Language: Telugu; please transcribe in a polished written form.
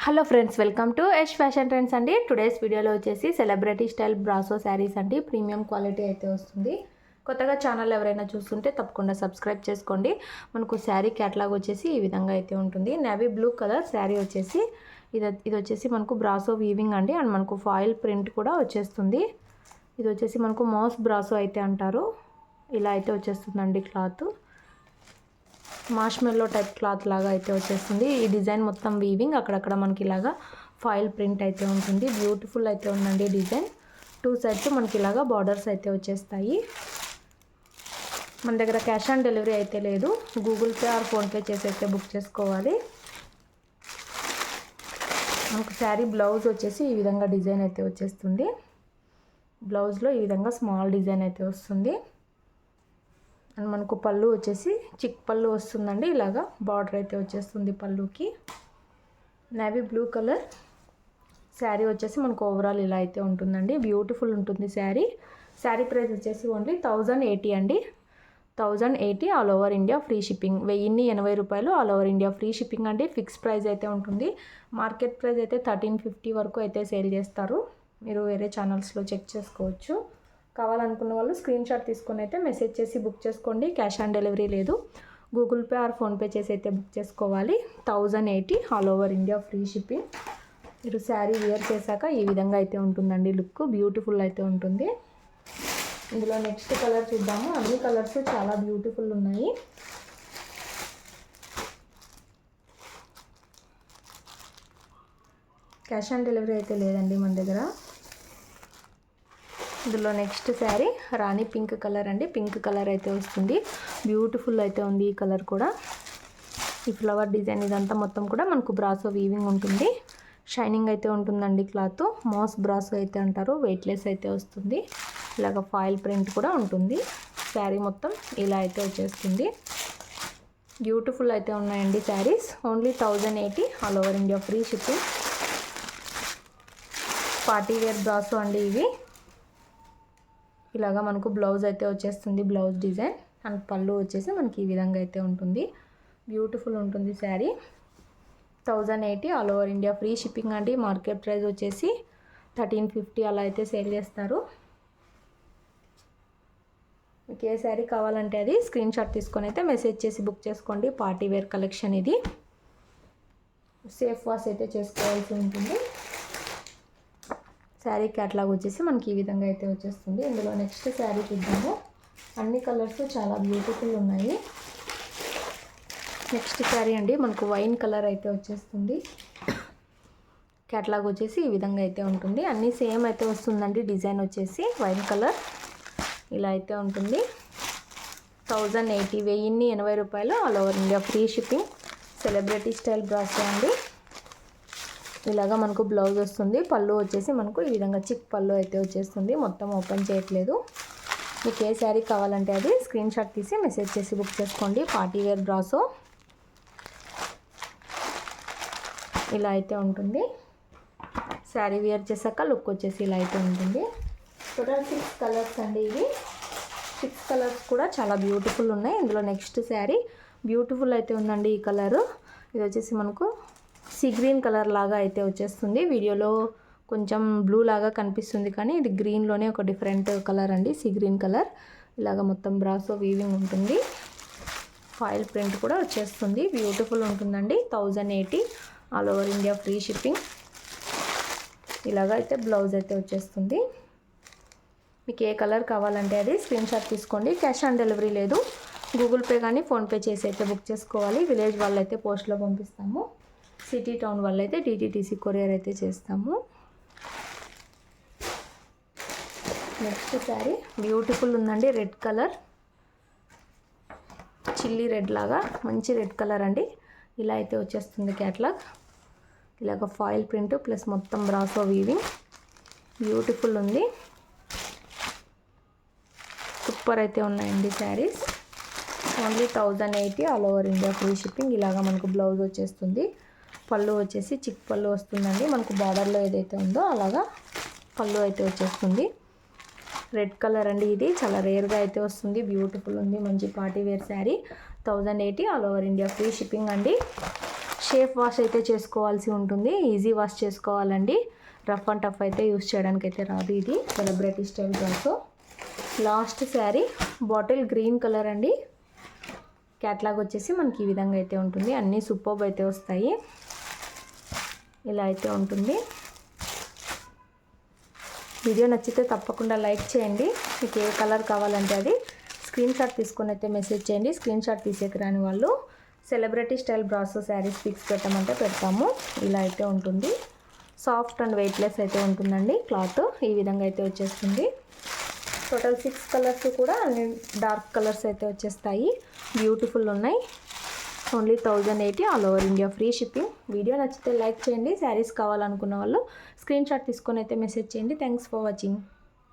Hello friends, welcome to Yash fashion trends అండి. టుడేస్ వీడియోలో వచ్చేసి సెలబ్రిటీ స్టైల్ బ్రాసో శారీస్ అండి. ప్రీమియం క్వాలిటీ అయితే వస్తుంది. కొత్తగా ఛానల్ ఎవరైనా చూస్తుంటే తప్పకుండా సబ్స్క్రైబ్ చేసుకోండి. మనకు శారీ క్యాటలాగ్ వచ్చేసి ఈ విధంగా అయితే ఉంటుంది. నేవీ బ్లూ కలర్ శారీ వచ్చేసి ఇది వచ్చేసి మనకు బ్రాసో వీవింగ్ అండి. అండ్ మనకు ఫాయిల్ ప్రింట్ కూడా వచ్చేస్తుంది. ఇది వచ్చేసి మనకు మాస్ బ్రాసో అయితే అంటారు. ఇలా అయితే వచ్చేస్తుందండి క్లాత్. మార్ష్మెల్లో టైప్ క్లాత్ లాగా అయితే వచ్చేస్తుంది. ఈ డిజైన్ మొత్తం వీవింగ్, అక్కడక్కడ మనకి ఇలాగా ఫాయిల్ ప్రింట్ అయితే ఉంటుంది. బ్యూటిఫుల్ అయితే ఉందండి డిజైన్. టూ సైడ్స్ మనకి ఇలాగా బార్డర్స్ అయితే వచ్చేస్తాయి. మన దగ్గర క్యాష్ ఆన్ డెలివరీ అయితే లేదు. గూగుల్ పే ఆర్ ఫోన్పే చేసి అయితే బుక్ చేసుకోవాలి. మనకు శారీ బ్లౌజ్ వచ్చేసి ఈ విధంగా డిజైన్ అయితే వచ్చేస్తుంది. బ్లౌజ్లో ఈ విధంగా స్మాల్ డిజైన్ అయితే వస్తుంది. అండ్ మనకు పళ్ళు వచ్చేసి చిక్ పళ్ళు వస్తుందండి. ఇలాగా బార్డర్ అయితే వచ్చేస్తుంది పళ్ళుకి. నేవీ బ్లూ కలర్ శారీ వచ్చేసి మనకు ఓవరాల్ ఇలా అయితే ఉంటుందండి. బ్యూటిఫుల్ ఉంటుంది శారీ. శారీ ప్రైస్ వచ్చేసి ఓన్లీ 1080 అండి. 1080 all over India free shipping. 1080 రూపాయలు all over India free shipping అండి. ఫిక్స్ ప్రైస్ అయితే ఉంటుంది. మార్కెట్ ప్రైస్ అయితే 1350 వరకు అయితే సేల్ చేస్తారు. మీరు వేరే ఛానల్స్లో చెక్ చేసుకోవచ్చు. కావాలనుకున్న వాళ్ళు స్క్రీన్ షాట్ తీసుకొని అయితే మెసేజ్ చేసి బుక్ చేసుకోండి. క్యాష్ ఆన్ డెలివరీ లేదు. గూగుల్ పే ఆర్ ఫోన్పే చేసి అయితే బుక్ చేసుకోవాలి. 1080 all over India free shipping. మీరు శారీ వేర్ చేశాక ఈ విధంగా అయితే ఉంటుందండి లుక్. బ్యూటిఫుల్ అయితే ఉంటుంది. ఇందులో నెక్స్ట్ కలర్ చూద్దాము. అన్ని కలర్స్ చాలా బ్యూటిఫుల్ ఉన్నాయి. క్యాష్ ఆన్ డెలివరీ అయితే లేదండి మన దగ్గర. ఇందులో నెక్స్ట్ శారీ రాణి పింక్ కలర్ అండి. పింక్ కలర్ అయితే వస్తుంది. బ్యూటిఫుల్ అయితే ఉంది ఈ కలర్ కూడా. ఈ ఫ్లవర్ డిజైన్ ఇదంతా మొత్తం కూడా మనకు బ్రాసో వీవింగ్ ఉంటుంది. షైనింగ్ అయితే ఉంటుందండి క్లాత్. మాస్ బ్రాసో అయితే అంటారు. వెయిట్లెస్ అయితే వస్తుంది. ఇలాగ ఫాయిల్ ప్రింట్ కూడా ఉంటుంది. శారీ మొత్తం ఇలా అయితే వచ్చేస్తుంది. బ్యూటిఫుల్ అయితే ఉన్నాయండి saris. Only 1080 all over India free shipping. Party wear బ్రాసో అండి ఇవి. ఇలాగా మనకు బ్లౌజ్ అయితే వచ్చేస్తుంది. బ్లౌజ్ డిజైన్ అండ్ పళ్ళు వచ్చేసి మనకి ఈ విధంగా అయితే ఉంటుంది. బ్యూటిఫుల్ ఉంటుంది sari. 1080 all over India free shipping అండి. మార్కెట్ ప్రైస్ వచ్చేసి 1350 అలా అయితే సేల్ చేస్తారు. మీకు ఏ శారీ కావాలంటే అది స్క్రీన్ షాట్ తీసుకొని అయితే మెసేజ్ చేసి బుక్ చేసుకోండి. పార్టీ వేర్ కలెక్షన్ ఇది. సేఫ్ వాష్ అయితే చేసుకోవాల్సి ఉంటుంది. శారీ క్యాటలాగ్ వచ్చేసి మనకి ఈ విధంగా అయితే వచ్చేస్తుంది. ఇందులో నెక్స్ట్ శారీ చూద్దాము. అన్ని కలర్స్ చాలా బ్యూటిఫుల్ ఉన్నాయి. నెక్స్ట్ శారీ అండి మనకు వైన్ కలర్ అయితే వచ్చేస్తుంది. క్యాటలాగ్ వచ్చేసి ఈ విధంగా అయితే ఉంటుంది. అన్నీ సేమ్ అయితే వస్తుందండి. డిజైన్ వచ్చేసి వైన్ కలర్ ఇలా అయితే ఉంటుంది. 1080 1080 రూపాయలు all over India free shipping. Celebrity style brasso అండి. ఇలాగా మనకు బ్లౌజ్ వస్తుంది. పళ్ళు వచ్చేసి మనకు ఈ విధంగా చిక్ పళ్ళు అయితే వచ్చేస్తుంది. మొత్తం ఓపెన్ చేయట్లేదు. మీకు ఏ శారీ కావాలంటే అది స్క్రీన్ షాట్ తీసి మెసేజ్ చేసి బుక్ చేసుకోండి. పార్టీ వేర్ బ్రాసో ఇలా అయితే ఉంటుంది. శారీ వేర్ చేశాక లుక్ వచ్చేసి ఇలా అయితే ఉంటుంది. టోటల్ 6 కలర్స్ అండి ఇవి. 6 కలర్స్ కూడా చాలా బ్యూటిఫుల్ ఉన్నాయి. ఇందులో నెక్స్ట్ శారీ బ్యూటిఫుల్ అయితే ఉందండి ఈ కలరు. ఇది వచ్చేసి మనకు సీ గ్రీన్ కలర్ లాగా అయితే వచ్చేస్తుంది. వీడియోలో కొంచెం బ్లూ లాగా కనిపిస్తుంది కానీ ఇది గ్రీన్లోనే ఒక డిఫరెంట్ కలర్ అండి. Sea green colour. ఇలాగ మొత్తం బ్రాసో వీవింగ్ ఉంటుంది. ఫాయిల్ ప్రింట్ కూడా వచ్చేస్తుంది. బ్యూటిఫుల్ ఉంటుందండి. 1080 all over India free shipping. ఇలాగ అయితే బ్లౌజ్ అయితే వచ్చేస్తుంది. మీకు ఏ కలర్ కావాలంటే అది స్క్రీన్ షాట్ తీసుకోండి. క్యాష్ ఆన్ డెలివరీ లేదు. గూగుల్ పే కానీ ఫోన్పే చేసి అయితే బుక్ చేసుకోవాలి. విలేజ్ వాళ్ళైతే పోస్ట్లో పంపిస్తాము. సిటీ టౌన్ వాళ్ళు అయితే DTDC కొరియర్ అయితే చేస్తాము. నెక్స్ట్ శారీ బ్యూటిఫుల్ ఉందండి. రెడ్ కలర్, చిల్లీ రెడ్ లాగా మంచి రెడ్ కలర్ అండి. ఇలా అయితే వచ్చేస్తుంది క్యాటలాగ్. ఇలాగ ఫాయిల్ ప్రింట్ ప్లస్ మొత్తం బ్రాసో వీవింగ్. బ్యూటిఫుల్ ఉంది. సూపర్ అయితే ఉన్నాయండి saris. Only 1080 all over India free shipping. ఇలాగా మనకు బ్లౌజ్ వచ్చేస్తుంది. పళ్ళు వచ్చేసి చిక్ పళ్ళు వస్తుందండి. మనకు బార్డర్లో ఏదైతే ఉందో అలాగా పళ్ళు అయితే వచ్చేస్తుంది. రెడ్ కలర్ అండి. ఇది చాలా రేర్గా అయితే వస్తుంది. బ్యూటిఫుల్ ఉంది. మంచి party wear sari. 1080 all over India free shipping అండి. షేప్ వాష్ అయితే చేసుకోవాల్సి ఉంటుంది. ఈజీ వాష్ చేసుకోవాలండి. రఫ్ అండ్ టఫ్ అయితే యూస్ చేయడానికి అయితే రాదు. ఇది సెలబ్రిటీ స్టైల్ బ్రాసో. Last sari bottle green colour అండి. క్యాట్లాగ్ వచ్చేసి మనకి ఈ విధంగా అయితే ఉంటుంది. అన్నీ సూపర్బ్ అయితే వస్తాయి. ఇలా అయితే ఉంటుంది. వీడియో నచ్చితే తప్పకుండా లైక్ చేయండి. మీకు ఏ కలర్ కావాలంటే అది స్క్రీన్ షాట్ తీసుకొని అయితే మెసేజ్ చేయండి. స్క్రీన్ షాట్ తీసేకి రాని వాళ్ళు సెలబ్రిటీ స్టైల్ బ్రాసో శారీస్ పిక్స్ పెట్టమంటే పెడతాము. ఇలా అయితే ఉంటుంది. సాఫ్ట్ అండ్ వెయిట్లెస్ అయితే ఉంటుందండి. క్లాత్ ఈ విధంగా అయితే వచ్చేస్తుంది. టోటల్ 6 కలర్స్ కూడా అన్ని డార్క్ కలర్స్ అయితే వచ్చేస్తాయి. బ్యూటిఫుల్ ఉన్నాయి. Only 1080 all over India free shipping. Video నచ్చితే లైక్ చేయండి. శారీస్ కావాలనుకున్న వాళ్ళు స్క్రీన్ షాట్ తీసుకొని అయితే మెసేజ్ చేయండి. Thanks for watching.